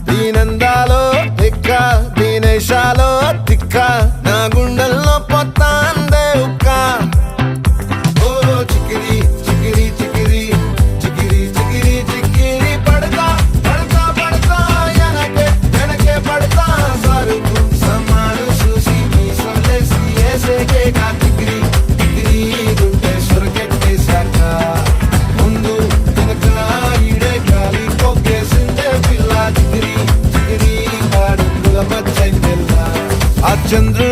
దీనందాలో ఎక్క దీనేశాలో తిక్క నా గుండెల్లో పొత్తాందే ఉక్క ఓ చికిరి చికిరి చికిరి చికిరి చికిరి చికిరి పడతా పడతా పడతా వెనకే పడతా సరుకు సమాను చూసి మీ సొల్లేసి ఏసేకే కా చికిరి చికిరి గుంటే సురకెట్టేశాక ముందు వెనక ఈడే గాలి కొక్కేసిందే పిల్ల చికిరి చికిరి ఆడుగుల మధ్య ఆ చంద్రుడు